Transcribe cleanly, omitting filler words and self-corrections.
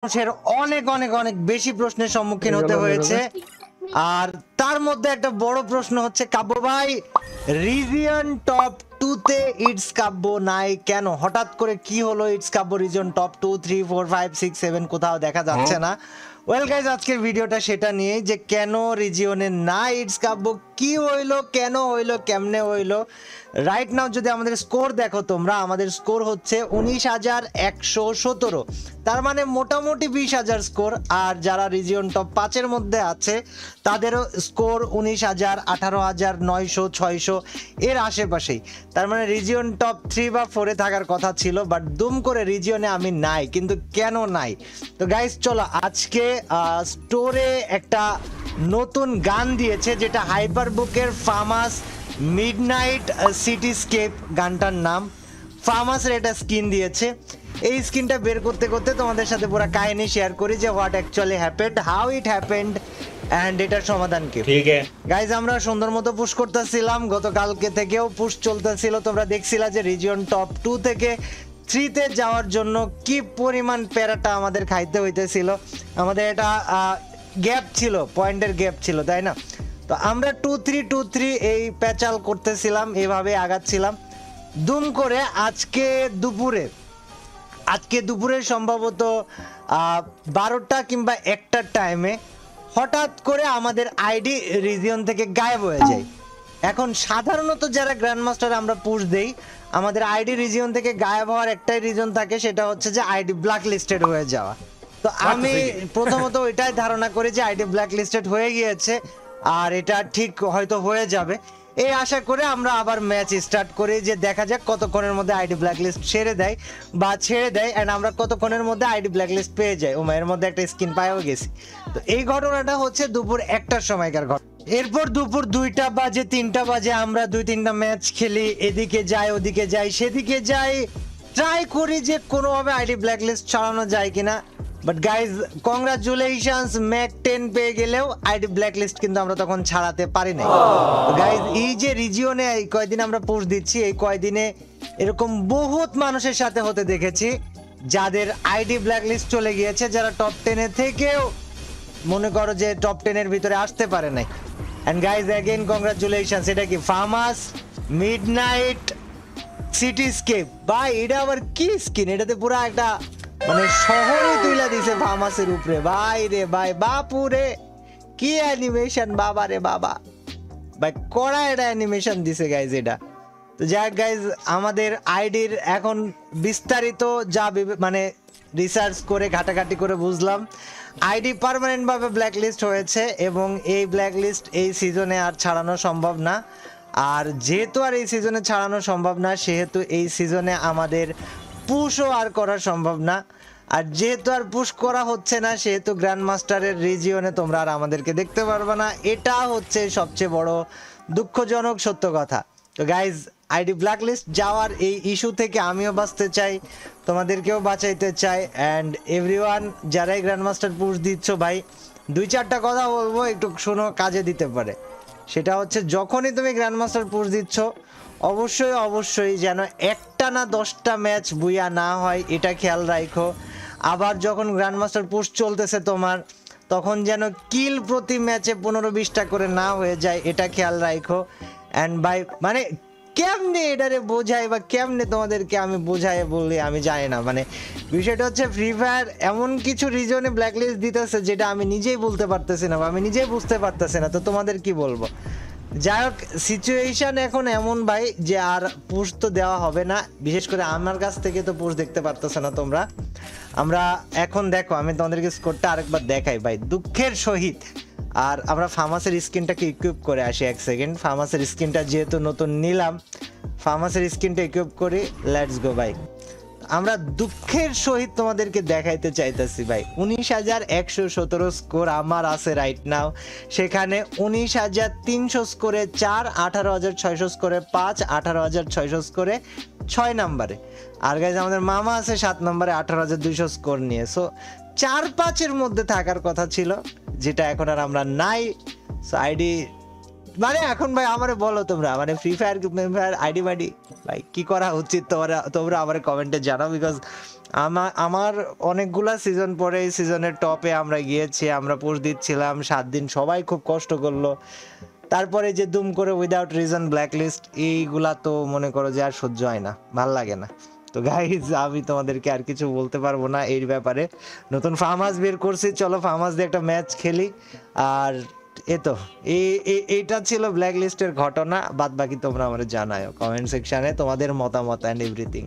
মানুষের অনেক অনেক অনেক বেশি প্রশ্নের সম্মুখীন হতে হয়েছে। আর তার মধ্যে একটা বড় প্রশ্ন হচ্ছে, কাব্য ভাই রিজিয়ন টপ 2 তে ইটস কাব্য নাই কেন? হঠাৎ করে কি হলো ইটস কাব্য রিজিয়ন টপ 2 3 4 5 6 7 কোথাও দেখা যাচ্ছে না? ওয়েল গাইজ, আজকের ভিডিওটা সেটা নিয়ে যে কেন রিজিয়নে না ইটস কাব্য, কি হইলো, কেন হইলো, কেমনে হইলো। রাইট নাও যদি আমাদের স্কোর দেখো তোমরা, আমাদের স্কোর হচ্ছে 19,117, তার মানে মোটামুটি 20,000 স্কোর। আর যারা রিজিয়ন টপ 5-এর মধ্যে আছে তাদেরও স্কোর 19,000, 18,000, 900, 600 এর আশেপাশেই। তার মানে রিজিয়ন টপ 3 বা 4-এ থাকার কথা ছিল, বাট দুম করে রিজিয়নে আমি নাই। কিন্তু কেন নাই? তো গাইস চলো, আজকে স্টোরে একটা নতুন গান দিয়েছে, যেটা হাইপার বুকের ফামাস মিডনাইট সিটিস্কেপ গানটার নাম। ফামাসের একটা স্কিন দিয়েছে। এই স্কিনটা বের করতে করতে তোমাদের সাথে পুরো কাহিনী শেয়ার করি যে what actually happened, how it happened and এটার সমাধান কি। ঠিক আছে গাইজ, আমরা সুন্দর মতো পুশ করতেছিলাম, গতকালকে থেকেও পুশ চলতেছিল। তোমরা দেখছিলা যে রিজিয়ন টপ 2 থেকে 3-তে যাওয়ার জন্য কি পরিমাণ প্যারাটা আমাদের খাইতে হইতেছিল। আমাদের এটা গ্যাপ ছিল, পয়েন্টের গ্যাপ ছিল, তাই না? তো আমরা 2-3 এই প্যাচাল করতেছিলাম, এভাবে আগাচ্ছিলাম। দুম করে আজকে দুপুরে সম্ভবত 12টা কিংবা 1টার টাইমে হঠাৎ করে আমাদের আইডি রিজিয়ন থেকে গায়েব হয়ে যায়। এখন সাধারণত যারা গ্র্যান্ড মাস্টার আমরা পুশ দেই, আমাদের আইডি রিজিয়ন থেকে গায়েব হওয়ার একটাই রিজন থাকে, সেটা হচ্ছে যে আইডি ব্ল্যাক লিস্টেড হয়ে যাওয়া। তো আমি প্রথমত ওইটাই ধারণা করি যে আইডি ব্ল্যাক লিস্টেড হয়ে গিয়েছে, আর এটা ঠিক হয়তো হয়ে যাবে এই আশা করে আমরা আবার ম্যাচ স্টার্ট করি, যে দেখা যাক কতক্ষণের মধ্যে আইডি ব্ল্যাক লিস্ট ছেড়ে দেয়, অ্যান্ড আমরা কতক্ষণের মধ্যে আইডি ব্ল্যাক লিস্ট পেয়ে যাই। ও এর মধ্যে একটা স্কিন পাইও গেছি। তো এই ঘটনাটা হচ্ছে দুপুর 1টার সময়কার ঘটনা। এরপর দুপুর 2টা বাজে 3টা বাজে আমরা 2-3টা ম্যাচ খেলি, এদিকে যাই ওদিকে যাই সেদিকে যাই, ট্রাই করি যে কোনোভাবে আইডি ব্ল্যাক লিস্ট চালানো যায় কিনা। বাট গাইজ, কংগ্রাচুলেশনস, ম্যাক 10 পেয়ে গেলেও আইডি ব্ল্যাক লিস্ট কিন্তু আমরা তখন ছাড়াতে পারি নাই। গাইজ, এই যে রিজিয়নে এই কয়দিন আমরা পোস্ট দিচ্ছি, এই কয়দিনে এরকম বহুত মানুষের সাথে হতে দেখেছি যাদের আইডি ব্ল্যাক লিস্ট চলে গিয়েছে, যারা টপ 10-এ থেকেও মনে করো যে টপ 10-এর ভিতরে আসতে পারে নাই। And guys again congratulations. এটা কি ফামাস মিডনাইট সিটিস্কেপ? ভাই এটা আবার কি স্কিন? এটাতে পুরো একটা মানে শহরই তুইলা দিছে ফামাসের উপরে। ভাই রে ভাই, বাপু রে, কি অ্যানিমেশন, বাবা রে বাবা, ভাই কড়া এটা অ্যানিমেশন দিছে গাইজ এটা। তো যাক গাইজ, আমাদের আইডির এখন বিস্তারিত যা মানে রিসার্চ করে ঘাটাঘাটি করে বুঝলাম, আইডি পার্মানেন্ট ভাবে ব্ল্যাক লিস্ট হয়েছে, এবং এই ব্ল্যাক লিস্ট এই সিজনে আর ছাড়ানো সম্ভব না। আর যেহেতু আর এই সিজনে ছাড়ানো সম্ভব না, সেহেতু এই সিজনে আমাদের পুশও আর করা সম্ভব না। আর যেহেতু আর পুশ করা হচ্ছে না, সেহেতু গ্র্যান্ড মাস্টারের রিজিয়নে তোমরা আর আমাদেরকে দেখতে পারবে না। এটা হচ্ছে সবচেয়ে বড় দুঃখজনক সত্য কথা। তো গাইজ, আইডি ব্ল্যাক লিস্ট যাওয়ার এই ইস্যু থেকে আমিও বাঁচতে চাই, তোমাদেরকেও বাঁচাইতে চাই। অ্যান্ড এভরিওয়ান যারাই গ্র্যান্ড মাস্টার পুশ দিচ্ছ, ভাই 2-4টা কথা বলবো, একটু শোনো, কাজে দিতে পারে। সেটা হচ্ছে, যখনই তুমি গ্র্যান্ড মাস্টার পুশ দিচ্ছ, অবশ্যই যেন একটা না 10টা ম্যাচ বুইয়া না হয়, এটা খেয়াল রাখো। আবার যখন গ্র্যান্ড মাস্টার পুশ চলতেছে তোমার, তখন যেন কিল প্রতি ম্যাচে 15-20টা করে না হয়ে যায়, এটা খেয়াল রাখো। অ্যান্ড বাই মানে কেমনে এটারে বোঝাই বা কেমনে তোমাদেরকে আমি বোঝাই বলি আমি জানি না। মানে বিষয়টা হচ্ছে, ফ্রি ফায়ার এমন কিছু রিজনে ব্ল্যাকলিস্ট দিতেছে যেটা আমি নিজেই বলতে পারতেছি না বা আমি নিজেই বুঝতে পারতেছি না। তো তোমাদের কি বলবো? যাই হোক, সিচুয়েশন এখন এমন ভাই যে আর পুশ তো দেওয়া হবে না। বিশেষ করে আমার কাছ থেকে তো পুশ দেখতে পারতেছে না তোমরা। আমরা এখন দেখো, আমি তোমাদেরকে স্কোরটা আরেকবার দেখাই ভাই, দুঃখের সহিত। আর আমরা ফার্মাসের স্কিনটাকে ইকুইপ করে আসি 1 সেকেন্ড। ফার্মাসের স্কিনটা যেহেতু নতুন নিলাম, ফার্মাসের স্কিনটা ইকুইপ করি। লেটস গো ভাই। আমরা দুঃখের সহিত তোমাদেরকে দেখাইতে চাইতেছি ভাই, 19,117 স্কোর আমার আছে রাইট নাও। সেখানে 19,300 স্কোরে 4, 18,600 স্কোরে 5, 18,600 স্কোরে 6 নম্বরে। আর গাইজ, আমাদের মামা আছে 7 নম্বরে 18,200 স্কোর নিয়ে। সো 4-5-এর মধ্যে থাকার কথা ছিল, যেটা এখন আর আমরা নাই। সো আইডি মানে এখন ভাই আমারে বলো তোমরা, মানে ফ্রি ফায়ার আইডি ভাই কি করা উচিত তোমরা আমার কমেন্টে জানাও। বিকজ আমার অনেকগুলা সিজন পরে এই সিজনের টপে আমরা গিয়েছি, আমরা পোস্ট দিচ্ছিলাম 7 দিন, সবাই খুব কষ্ট করলো। তারপরে যে দুম করে উইদাউট রিজন ব্ল্যাকলিস্ট, এইগুলা তো মনে করো যে আর সহ্য হয় না, ভাল লাগে না। তো গাইজ আমি তোমাদেরকে আর কিছু বলতে পারবো না এই ব্যাপারে। নতুন ফার্ম হাউস বের করছি, চলো ফার্ম হাউস দিয়ে একটা ম্যাচ খেলি। আর তো এইটা ছিল ব্ল্যাক লিস্টের ঘটনা। বাদ বাকি তোমরা আমার জানাও কমেন্ট সেকশনে তোমাদের মতামত অ্যান্ড এভরিথিং।